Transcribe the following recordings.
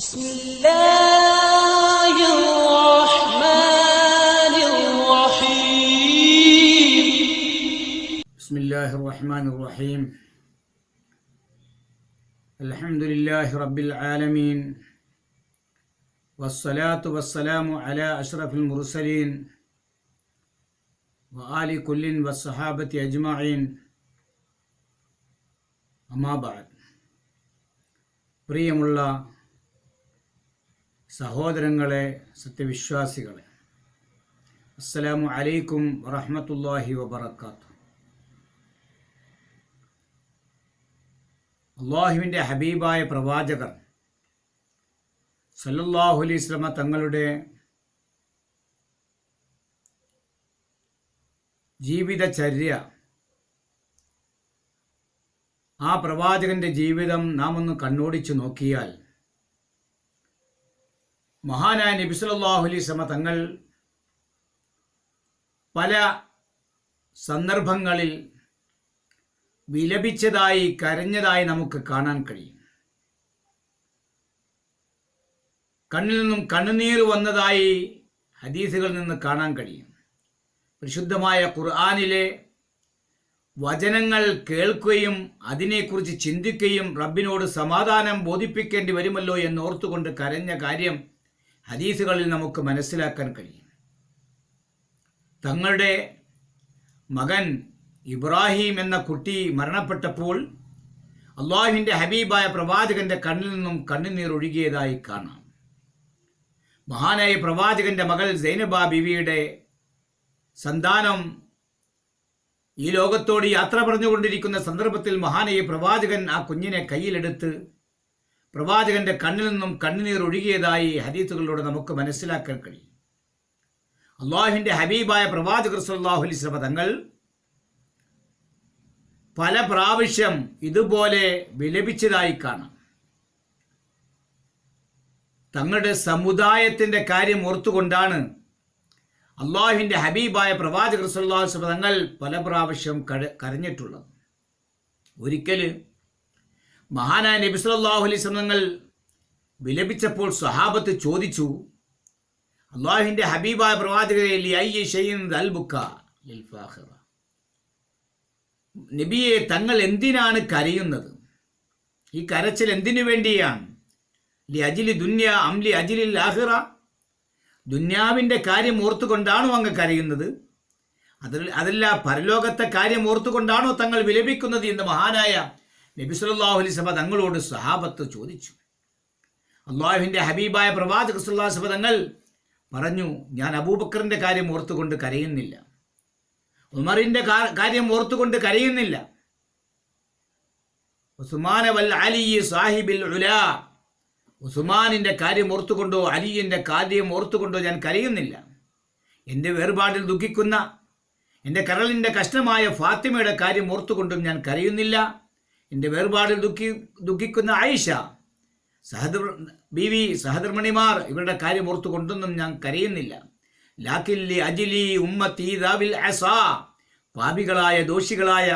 بسم الله الرحمن الرحيم بسم الله الرحمن الرحيم الحمد لله رب العالمين والصلاة والسلام على أشرف المرسلين وآل كل والصحابة أجمعين أما بعد പ്രിയമുള്ള സഹോദരങ്ങളെ, സത്യവിശ്വാസികളെ, അസ്സലാമു അലൈക്കും വറഹ്മത്തുള്ളാഹി വബറകാതുഹു. അല്ലാഹുവിൻ്റെ ഹബീബായ പ്രവാചകർ സല്ലല്ലാഹു അലൈഹി വസല്ലമ തങ്ങളുടെ ജീവിതചര്യ, ആ പ്രവാചകന്റെ ജീവിതം നാം ഒന്ന് കണ്ണോടിച്ചു നോക്കിയാൽ മഹാനായ നബി സല്ലല്ലാഹു അലൈഹി വസല്ലമ തങ്ങൾ പല സന്ദർഭങ്ങളിൽ വിലപിച്ചതായി, കരഞ്ഞതായി നമുക്ക് കാണാൻ കഴിയും. കണ്ണിൽ നിന്നും കണ്ണുനീർ വന്നതായി ഹദീസുകളിൽ നിന്ന് കാണാൻ കഴിയും. പരിശുദ്ധമായ ഖുർആനിലെ വചനങ്ങൾ കേൾക്കുകയും അതിനെക്കുറിച്ച് ചിന്തിക്കുകയും റബ്ബിനോട് സമാധാനം ബോധിപ്പിക്കേണ്ടി വരുമല്ലോ എന്നോർത്തുകൊണ്ട് കരഞ്ഞ കാര്യം ഹദീസുകളിൽ നമുക്ക് മനസ്സിലാക്കാൻ കഴിയും. തങ്ങളുടെ മകൻ ഇബ്രാഹിം എന്ന കുട്ടി മരണപ്പെട്ടപ്പോൾ അല്ലാഹുവിൻ്റെ ഹബീബായ പ്രവാചകന്റെ കണ്ണിൽ നിന്നും കണ്ണുനീർ ഒഴുകിയതായി കാണാം. മഹാനായ പ്രവാചകന്റെ മകൾ സൈനബ ബീവിയുടെ സന്താനം ഈ ലോകത്തോട് യാത്ര പറഞ്ഞുകൊണ്ടിരിക്കുന്ന സന്ദർഭത്തിൽ മഹാനായ പ്രവാചകൻ ആ കുഞ്ഞിനെ കയ്യിലെടുത്ത് പ്രവാചകന്റെ കണ്ണിൽ നിന്നും കണ്ണുനീർ ഒഴുകിയതായി ഹദീസുകളിലൂടെ നമുക്ക് മനസ്സിലാക്കാൻ കഴിയും. അല്ലാഹുവിൻ്റെ ഹബീബായ പ്രവാചകർ സല്ലല്ലാഹു അലൈഹി വസല്ലം തങ്ങൾ പല പ്രാവശ്യം ഇതുപോലെ വിലപിച്ചതായി കാണാം. തങ്ങളുടെ സമുദായത്തിന്റെ കാര്യം ഓർത്തുകൊണ്ടാണ് അല്ലാഹുവിൻ്റെ ഹബീബായ പ്രവാചകർ സല്ലല്ലാഹു അലൈഹി വസല്ലം തങ്ങൾ പല പ്രാവശ്യം കരഞ്ഞിട്ടുള്ളത്. ഒരിക്കൽ മഹാനായ നബി സല്ലല്ലാഹു അലൈഹി വസല്ലം തങ്ങൾ വിലപിച്ചപ്പോൾ സ്വഹാബത്ത് ചോദിച്ചു, അല്ലാഹുവിൻ്റെ ഹബീബായ പ്രവാചകരെ, ലിഅയ്യി ശൈഇൻ ദൽബുക ലിൽ ഫാഖിറ, നബിയെ, തങ്ങൾ എന്തിനാണ് കരയുന്നത്? ഈ കരച്ചിൽ എന്തിനു വേണ്ടിയാണ്? ലി അജ്ലി ദുനിയ അം ലി അജ്ലിൽ ആഖിറ, ദുന്യാവിൻ്റെ കാര്യം ഓർത്തുകൊണ്ടാണോ അങ്ങ് കരയുന്നത്? അതല്ല, പരലോകത്തെ കാര്യം ഓർത്തുകൊണ്ടാണോ തങ്ങൾ വിലപിക്കുന്നത് എന്ന് മഹാനായ നബി സല്ലല്ലാഹു അലൈഹി വസല്ലം തങ്ങളോട് സ്വഹാബത്ത് ചോദിച്ചു. അല്ലാഹുവിൻ്റെ ഹബീബായ പ്രവാചകർ സല്ലല്ലാഹു അലൈഹി വസല്ലം തങ്ങൾ പറഞ്ഞു, ഞാൻ അബൂബക്കറിന്റെ കാര്യം ഓർത്തുകൊണ്ട് കരയുന്നില്ല, ഉമറിന്റെ കാര്യം ഓർത്തുകൊണ്ട് കരയുന്നില്ല, ഉസ്മാന വൽ അലി സാഹിബിൽ ഉലാ, ഉസ്മാനിന്റെ കാര്യം ഓർത്തുകൊണ്ടോ അലിയുടെ കാര്യം ഓർത്തുകൊണ്ടോ ഞാൻ കരയുന്നില്ല. എൻ്റെ വേർപാടിൽ ദുഃഖിക്കുന്ന എൻ്റെ കരളിൻ്റെ കഷ്ണമായ ഫാത്തിമയുടെ കാര്യം ഓർത്തുകൊണ്ടും ഞാൻ കരയുന്നില്ല. എൻ്റെ വേർപാടിൽ ദുഃഖിക്കുന്ന ആയിഷ, ബീവി, സഹധർമ്മിണിമാർ, ഇവരുടെ കാര്യം ഓർത്തുകൊണ്ടൊന്നും ഞാൻ കരയുന്നില്ല. ലാക്കിൻ ലി അജ്ലി ഉമ്മത്തി ദാവിൽ അസാ, പാപികളായ ദോഷികളായ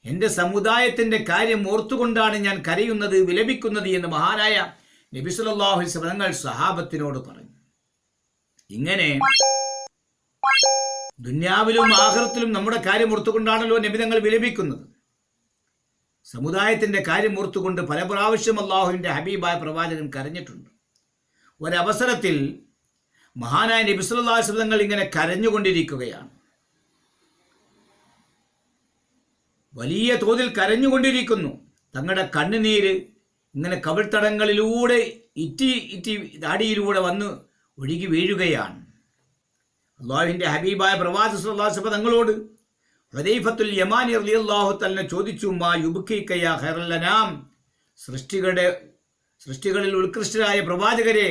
എൻ്റെ സമുദായത്തിൻ്റെ കാര്യം ഓർത്തുകൊണ്ടാണ് ഞാൻ കരയുന്നത്, വിലപിക്കുന്നത് എന്ന് മഹാനായ നബി സല്ലല്ലാഹു അലൈഹി വസല്ലം തങ്ങൾ സ്വഹാബത്തിനോട് പറഞ്ഞു. ഇങ്ങനെ ദുന്യാവിലും ആഖിറത്തിലും നമ്മുടെ കാര്യം ഓർത്തുകൊണ്ടാണല്ലോ നബി തങ്ങൾ വിലപിക്കുന്നത്. സമുദായത്തിന്റെ കാര്യം ഓർത്തുകൊണ്ട് പല പ്രാവശ്യം അല്ലാഹുവിൻ്റെ ഹബീബായ പ്രവാചകൻ കരഞ്ഞിട്ടുണ്ട്. ഒരവസരത്തിൽ മഹാനായ നബി സല്ലല്ലാഹു അലൈഹി വസല്ലം തങ്ങൾ ഇങ്ങനെ കരഞ്ഞുകൊണ്ടിരിക്കുകയാണ്. വലിയ തോതിൽ കരഞ്ഞുകൊണ്ടിരിക്കുന്നു. തങ്ങളുടെ കണ്ണുനീര് ഇങ്ങനെ കവിൾത്തടങ്ങളിലൂടെ ഇറ്റി ദാടിയിലൂടെ വന്ന് ഒഴുകി വീഴുകയാണ്. അല്ലാഹുവിൻ്റെ ഹബീബായ പ്രവാചകർ സല്ലല്ലാഹു അലൈഹി വസല്ലം തങ്ങളോട് ഹുദൈഫത്തുൽ യമാനി റളിയല്ലാഹു തആല ചോദിച്ചു, മാ യുബ്കിക യാ ഖൈറൽ അനാം, സൃഷ്ടികളിൽ ഉത്കൃഷ്ടരായ പ്രവാചകരെ,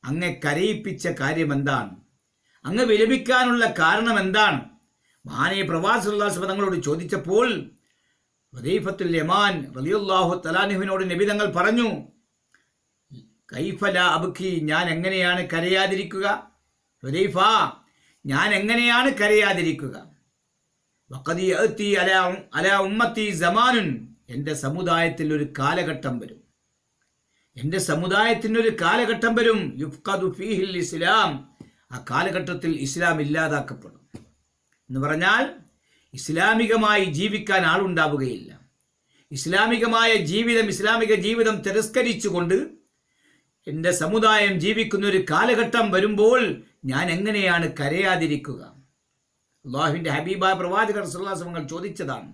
അങ്ങ് കരയിപ്പിച്ച കാര്യം എന്താണ്? അങ്ങ് വിലപിക്കാനുള്ള കാരണം എന്താണ്? മഹാനായ പ്രവാചകർ സല്ലല്ലാഹു അലൈഹി വസല്ലം തങ്ങളോട് ചോദിച്ചപ്പോൾ ഹുദൈഫത്തുൽ യമാൻ റളിയല്ലാഹു തആല അൻഹുവിനോട് നബി തങ്ങൾ പറഞ്ഞു, കൈഫ ലാ അബ്കി, ഞാൻ എങ്ങനെയാണ് കരയാതിരിക്കുക? ഹുദൈഫ, ഞാൻ എങ്ങനെയാണ് കരയാതിരിക്കുക? വഖദി യഅതി അലാ ഉമ്മത്തി സമാനുൻ, എൻ്റെ സമുദായത്തിൽ ഒരു കാലഘട്ടം വരും, എൻ്റെ സമുദായത്തിനൊരു കാലഘട്ടം വരും, യുഫ്ഖദു ഫീഹിൽ ഇസ്ലാം, ആ കാലഘട്ടത്തിൽ ഇസ്ലാം ഇല്ലാതാക്കപ്പെടും. എന്ന് പറഞ്ഞാൽ ഇസ്ലാമികമായി ജീവിക്കാൻ ആളുണ്ടാവുകയില്ല. ഇസ്ലാമിക ജീവിതം തിരസ്കരിച്ചുകൊണ്ട് എൻ്റെ സമുദായം ജീവിക്കുന്ന ഒരു കാലഘട്ടം വരുമ്പോൾ ഞാൻ എങ്ങനെയാണ് കരയാതിരിക്കുക? അല്ലാഹുവിൻ്റെ ഹബീബായ പ്രവാചകർ സല്ലല്ലാഹു അലൈഹി വസല്ലം ചോദിച്ചതാണ്.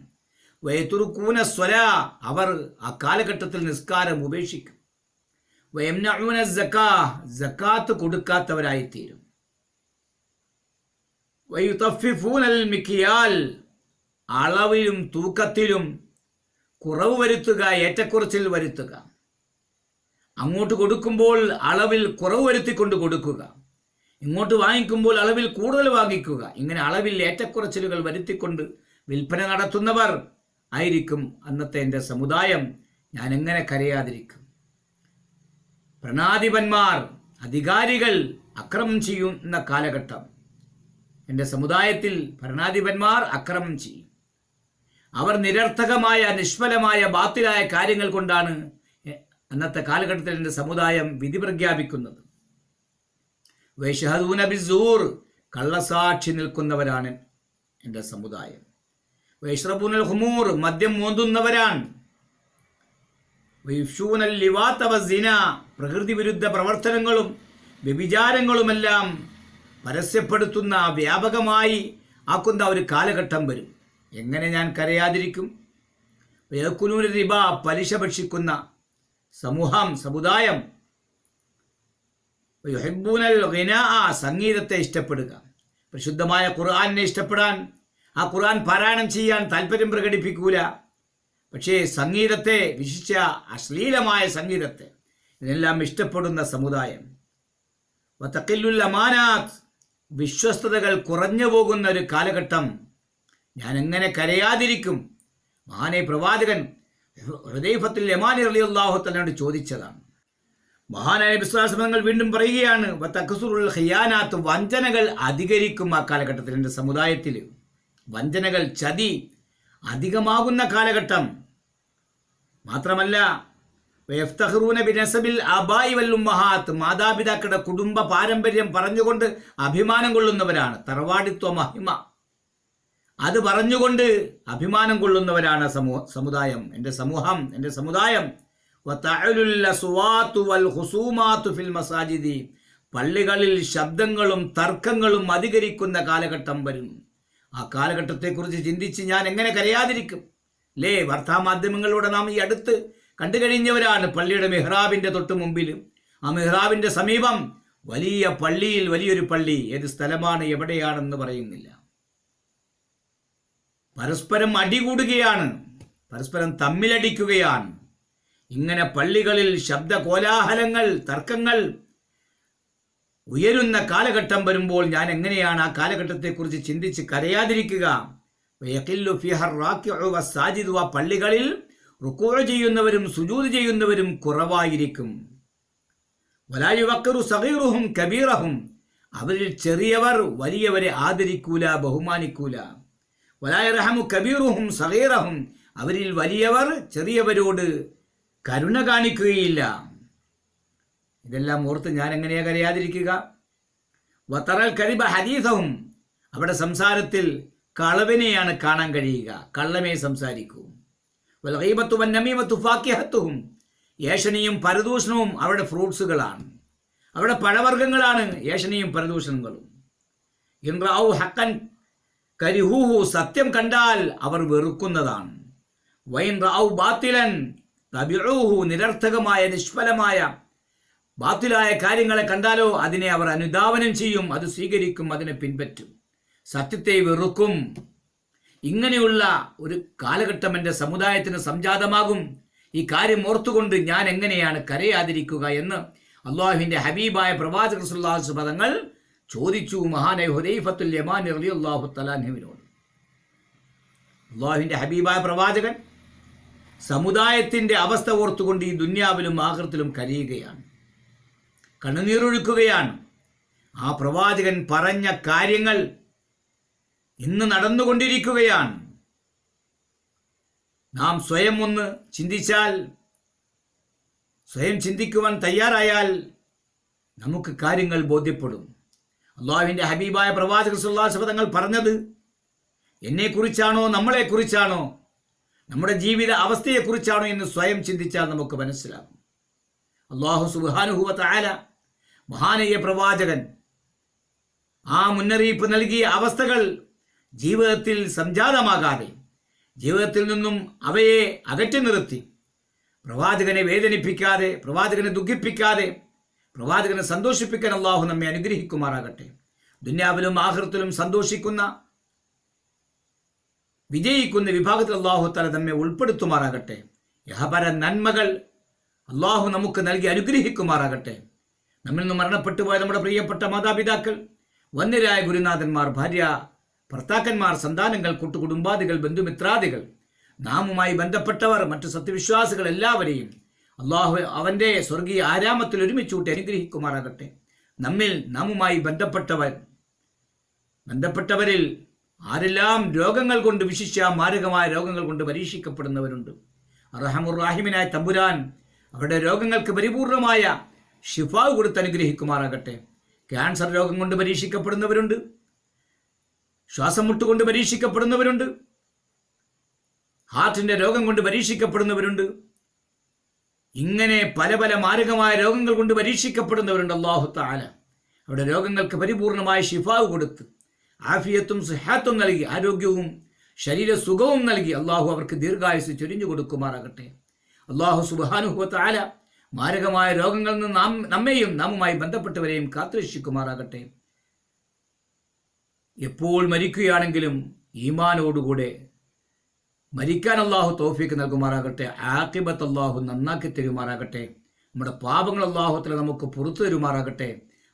വയതുറുകൂന സ്വലാ, അവർ ആ കാലഘട്ടത്തിൽ നിസ്കാരം ഉപേക്ഷിക്കും. വയംനഊന സക്കാ, സക്കാത്ത് കൊടുക്കാത്തവരായിത്തീരും. വയുതഫിഫൂനൽ മിക്യാൽ, അളവിലും തൂക്കത്തിലും കുറവ് വരുത്തുക, ഏറ്റക്കുറച്ചിൽ വരുത്തുക. അങ്ങോട്ട് കൊടുക്കുമ്പോൾ അളവിൽ കുറവ് വരുത്തിക്കൊണ്ട് കൊടുക്കുക, ഇങ്ങോട്ട് വാങ്ങിക്കുമ്പോൾ അളവിൽ കൂടുതൽ വാങ്ങിക്കുക. ഇങ്ങനെ അളവിൽ ഏറ്റക്കുറച്ചിലുകൾ വരുത്തിക്കൊണ്ട് വിൽപ്പന നടത്തുന്നവർ ആയിരിക്കും അന്നത്തെ എൻ്റെ സമുദായം. ഞാൻ എങ്ങനെ കരയാതിരിക്കും? ഭരണാധിപന്മാർ, അധികാരികൾ അക്രമം ചെയ്യുന്ന കാലഘട്ടം, എൻ്റെ സമുദായത്തിൽ ഭരണാധിപന്മാർ അക്രമം ചെയ്യും. അവർ നിരർത്ഥകമായ, നിഷ്ഫലമായ, ബാത്തിലായ കാര്യങ്ങൾ കൊണ്ടാണ് അന്നത്തെ കാലഘട്ടത്തിൽ എൻ്റെ സമുദായം വിധി പ്രഖ്യാപിക്കുന്നത്. വയഷ്ഹദൂന ബിസ്സൂർ, കള്ളസാക്ഷി നിൽക്കുന്നവരാണ് എൻ്റെ സമുദായം. വയശ്റബൂനൽ ഖുമൂർ, മദ്യം മോന്തുന്നവരാണ്. വയഫ്ശൂനൽ ലിവാത വസ്സിന, പ്രകൃതി വിരുദ്ധ പ്രവർത്തനങ്ങളും വ്യഭിചാരങ്ങളുമെല്ലാം പരസ്യപ്പെടുത്തുന്ന, വ്യാപകമായി ആക്കുന്ന ഒരു കാലഘട്ടം വരും. എങ്ങനെ ഞാൻ കരയാതിരിക്കും? വയക്കുലൂന റിബ, പലിശ ഭക്ഷിക്കുന്ന സമുദായം. യുഹിബ്ബൂനൽ ഗിനാ, സംഗീതത്തെ ഇഷ്ടപ്പെടുക. പരിശുദ്ധമായ ഖുർആനെ ഇഷ്ടപ്പെടാൻ, ആ ഖുർആൻ പാരായണം ചെയ്യാൻ താല്പര്യം പ്രകടിപ്പിക്കൂല. പക്ഷേ സംഗീതത്തെ, വിശിഷ്യ അശ്ലീലമായ സംഗീതത്തെ, ഇതെല്ലാം ഇഷ്ടപ്പെടുന്ന സമുദായം. വതഖില്ലുൽ അമാനാത്ത്, വിശ്വസ്തതകൾ കുറഞ്ഞു പോകുന്ന ഒരു കാലഘട്ടം. ഞാൻ എങ്ങനെ കരയാതിരിക്കും? മഹാനായ പ്രവാചകൻ ഹുദൈഫത്തുൽ യമാനി റളിയല്ലാഹു തആലയോട് ചോദിച്ചതാണ്. മഹാനായ നബി സ്വല്ലല്ലാഹു അലൈഹി വസല്ലം വീണ്ടും പറയുകയാണ്, വതഖസുറുൽ ഖിയാനാത്ത്, വഞ്ചനകൾ അധികരിക്കും ആ കാലഘട്ടത്തിൽ. എൻ്റെ സമുദായത്തിൽ വഞ്ചനകൾ, ചതി അധികമാകുന്ന കാലഘട്ടം. മാത്രമല്ല വയഫ്തഖറൂന ബിനസബിൽ ആബായി വൽ ഉമ്മഹാത്ത്, മാതാപിതാക്കളുടെ കുടുംബ പാരമ്പര്യം പറഞ്ഞുകൊണ്ട് അഭിമാനം കൊള്ളുന്നവരാണ്. തറവാടിത്വ മഹിമ അത് പറഞ്ഞുകൊണ്ട് അഭിമാനം കൊള്ളുന്നവരാണ് സമുദായം, എൻ്റെ സമൂഹം, എൻ്റെ സമുദായം. വതഅലുൽ അസ്വാതു വൽ ഖുസൂമാതു ഫിൽ മസാജിദി, പള്ളികളിൽ ശബ്ദങ്ങളും തർക്കങ്ങളും അധികരിക്കുന്ന കാലഘട്ടം വരും. ആ കാലഘട്ടത്തെക്കുറിച്ച് ചിന്തിച്ച് ഞാൻ എങ്ങനെ കരയാതിരിക്കും? അല്ലേ, വാർത്താമാധ്യമങ്ങളിലൂടെ നാം ഈ അടുത്ത് കണ്ടു കഴിഞ്ഞവരാണ്. പള്ളിയുടെ മിഹ്റാബിൻ്റെ തൊട്ട് മുമ്പിൽ, ആ മിഹ്റാബിൻ്റെ സമീപം വലിയ പള്ളിയിൽ വലിയൊരു പള്ളി, ഏത് സ്ഥലമാണ് എവിടെയാണെന്ന് പറയുന്നില്ല, പരസ്പരം അടികൂടുകയാണ്, പരസ്പരം തമ്മിലടിക്കുകയാണ്. ഇങ്ങനെ പള്ളികളിൽ ശബ്ദ കോലാഹലങ്ങൾ, തർക്കങ്ങൾ ഉയരുന്ന കാലഘട്ടം വരുമ്പോൾ ഞാൻ എങ്ങനെയാണ് ആ കാലഘട്ടത്തെക്കുറിച്ച് ചിന്തിച്ച് കരയാതിരിക്കുക? ആ പള്ളികളിൽ റുക്കൂ ചെയ്യുന്നവരും സുജൂദ് ചെയ്യുന്നവരും കുറവായിരിക്കും. വലായുവക്കറു സഗീറുഹും കബീറഹും, അവരിൽ ചെറിയവർ വലിയവരെ ആദരിക്കൂല, ബഹുമാനിക്കൂല. വലായർഹമു കബീറുഹും സഗീറഹും, അവരിൽ വലിയവർ ചെറിയവരോട് കരുണ കാണിക്കുകയില്ല. ഇതെല്ലാം ഓർത്ത് ഞാൻ എങ്ങനെയാ കരയാതിരിക്കുക? വതറൽ കദിബ ഹദീസഹും, അവിടെ സംസാരത്തിൽ കളവിനെയാണ് കാണാൻ കഴിയുക, കള്ളമേ സംസാരിക്കൂ. വൽ ഗീബത്തു വൻ നമീമത്തു ഫാക്കിഹത്തുഹും, ഏഷണിയും പരദൂഷണവും അവിടെ ഫ്രൂട്ട്സുകളാണ്, അവിടെ പഴവർഗ്ഗങ്ങളാണ് ഏഷണിയും പരദൂഷണങ്ങളും. ഇൻറഔ ഹഖൻ കരിഹൂഹു, സത്യം കണ്ടാൽ അവർ വെറുക്കുന്നതാണ്. വൈൻ റഔ ബാത്തിലൻ തബിഊഹു, നിരർത്ഥകമായ നിഷ്ഫലമായ ബാത്തിലായ കാര്യങ്ങളെ കണ്ടാലോ അതിനെ അവർ അനുധാവനം ചെയ്യും, അത് സ്വീകരിക്കും, അതിനെ പിൻപറ്റും, സത്യത്തെ വെറുക്കും. ഇങ്ങനെയുള്ള ഒരു കാലഘട്ടം എൻ്റെ സമുദായത്തിന് സംജാതമാകും. ഈ കാര്യം ഓർത്തുകൊണ്ട് ഞാൻ എങ്ങനെയാണ് കരയാതിരിക്കുക എന്ന് അള്ളാഹുവിൻ്റെ ഹബീബായ പ്രവാചകർ സല്ലല്ലാഹു അലൈഹി വസല്ലം പദങ്ങൾ ചോദിച്ചു മഹാനായ ഹുദൈഫത്തുൽ യമാനി റളിയല്ലാഹു തആല അൻഹുവിനോട്. അള്ളാഹുവിൻ്റെ ഹബീബായ പ്രവാചകൻ സമുദായത്തിൻ്റെ അവസ്ഥ ഓർത്തുകൊണ്ട് ഈ ദുന്യാവിലും ആഖിറത്തിലും കരയുകയാണ്, കണ്ണുനീരൊഴുക്കുകയാണ്. ആ പ്രവാചകൻ പറഞ്ഞ കാര്യങ്ങൾ ഇന്ന് നടന്നുകൊണ്ടിരിക്കുകയാണ്. നാം സ്വയം ഒന്ന് ചിന്തിച്ചാൽ സ്വയം ചിന്തിക്കുവാൻ തയ്യാറായാൽ നമുക്ക് കാര്യങ്ങൾ ബോധ്യപ്പെടും. അള്ളാഹുവിൻ്റെ ഹബീബായ പ്രവാചകർ സല്ലല്ലാഹു അലൈഹി വസല്ലം തങ്ങൾ പറഞ്ഞത് എന്നെക്കുറിച്ചാണോ നമ്മളെക്കുറിച്ചാണോ നമ്മുടെ ജീവിത അവസ്ഥയെക്കുറിച്ചാണോ എന്ന് സ്വയം ചിന്തിച്ചാൽ നമുക്ക് മനസ്സിലാകും. അള്ളാഹു സുബ്ഹാനഹു വ തആല മഹാനീയ പ്രവാചകൻ ആ മുന്നറിയിപ്പ് നൽകിയ അവസ്ഥകൾ ജീവിതത്തിൽ സംജാതമാകാതെ, ജീവിതത്തിൽ നിന്നും അവയെ അകറ്റി നിർത്തി, പ്രവാചകനെ വേദനിപ്പിക്കാതെ, പ്രവാചകനെ ദുഃഖിപ്പിക്കാതെ, പ്രവാചകനെ സന്തോഷിപ്പിക്കാൻ അള്ളാഹു നമ്മെ അനുഗ്രഹിക്കുമാറാകട്ടെ. ദുനിയാവിലും ആഖിറത്തിലും സന്തോഷിക്കുന്ന, വിജയിക്കുന്ന വിഭാഗത്തിൽ അള്ളാഹു തആല നമ്മെ ഉൾപ്പെടുത്തുമാറാകട്ടെ. യഹപര നന്മകൾ അള്ളാഹു നമുക്ക് നൽകി അനുഗ്രഹിക്കുമാറാകട്ടെ. നമ്മിൽ നിന്ന് മരണപ്പെട്ടു പോയ നമ്മുടെ പ്രിയപ്പെട്ട മാതാപിതാക്കൾ, വന്യരായ ഗുരുനാഥന്മാർ, ഭാര്യ ഭർത്താക്കന്മാർ, സന്താനങ്ങൾ, കൂട്ടുകുടുംബാദികൾ, ബന്ധുമിത്രാദികൾ, നാമുമായി ബന്ധപ്പെട്ടവർ, മറ്റു സത്യവിശ്വാസികൾ എല്ലാവരെയും അള്ളാഹു അവൻ്റെ സ്വർഗീയ ആരാമത്തിൽ ഒരുമിച്ച് കൂട്ടി അനുഗ്രഹിക്കുമാറാകട്ടെ. നാമുമായി ബന്ധപ്പെട്ടവരിൽ ആരെല്ലാം രോഗങ്ങൾ കൊണ്ട്, വിശിഷ്യ മാരകമായ രോഗങ്ങൾ കൊണ്ട് പരീക്ഷിക്കപ്പെടുന്നവരുണ്ട്, അർഹമുർ റഹീമിനായ തമ്പുരാൻ അവരുടെ രോഗങ്ങൾക്ക് പരിപൂർണമായ ശിഫാവ് കൊടുത്ത് അനുഗ്രഹിക്കുമാറാകട്ടെ. ക്യാൻസർ രോഗം കൊണ്ട് പരീക്ഷിക്കപ്പെടുന്നവരുണ്ട്, ശ്വാസം മുട്ടുകൊണ്ട് പരീക്ഷിക്കപ്പെടുന്നവരുണ്ട്, ഹാർട്ടിൻ്റെ രോഗം കൊണ്ട് പരീക്ഷിക്കപ്പെടുന്നവരുണ്ട്, ഇങ്ങനെ പല പല മാരകമായ രോഗങ്ങൾ കൊണ്ട് പരീക്ഷിക്കപ്പെടുന്നവരുണ്ട്. അല്ലാഹു തആല അവരുടെ രോഗങ്ങൾക്ക് പരിപൂർണമായ ശിഫാവ് കൊടുത്ത് ആഫിയത്തും സിഹാത്തും നൽകി, ആരോഗ്യവും ശരീര സുഖവും നൽകി അള്ളാഹു അവർക്ക് ദീർഘായുസ് ചൊരിഞ്ഞു കൊടുക്കുമാറാകട്ടെ. അള്ളാഹു സുബ്ഹാനഹു വ തആല മാരകമായ രോഗങ്ങളിൽ നിന്ന് നമ്മെയും നാമുമായി ബന്ധപ്പെട്ടവരെയും കാത്തുരക്ഷിക്കുമാറാകട്ടെ. എപ്പോൾ മരിക്കുകയാണെങ്കിലും ഈമാനോടുകൂടെ മരിക്കാൻ അള്ളാഹു തൗഫീക്ക് നൽകുമാറാകട്ടെ. ആഖിബത്ത് അള്ളാഹു നന്നാക്കി തരുമാറാകട്ടെ. നമ്മുടെ പാപങ്ങൾ അള്ളാഹു തആല നമുക്ക് പുറത്തു തരുമാറാകട്ടെ.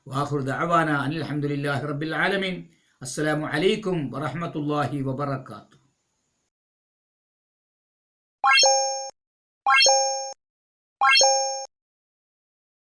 വാഖിറു ദഅവാന അനിൽ ഹംദുലില്ലാഹി റബ്ബിൽ ആലമീൻ. അസ്സലാമു അലൈക്കും വറഹ്മത്തുള്ളാഹി വബറകാതുഹു.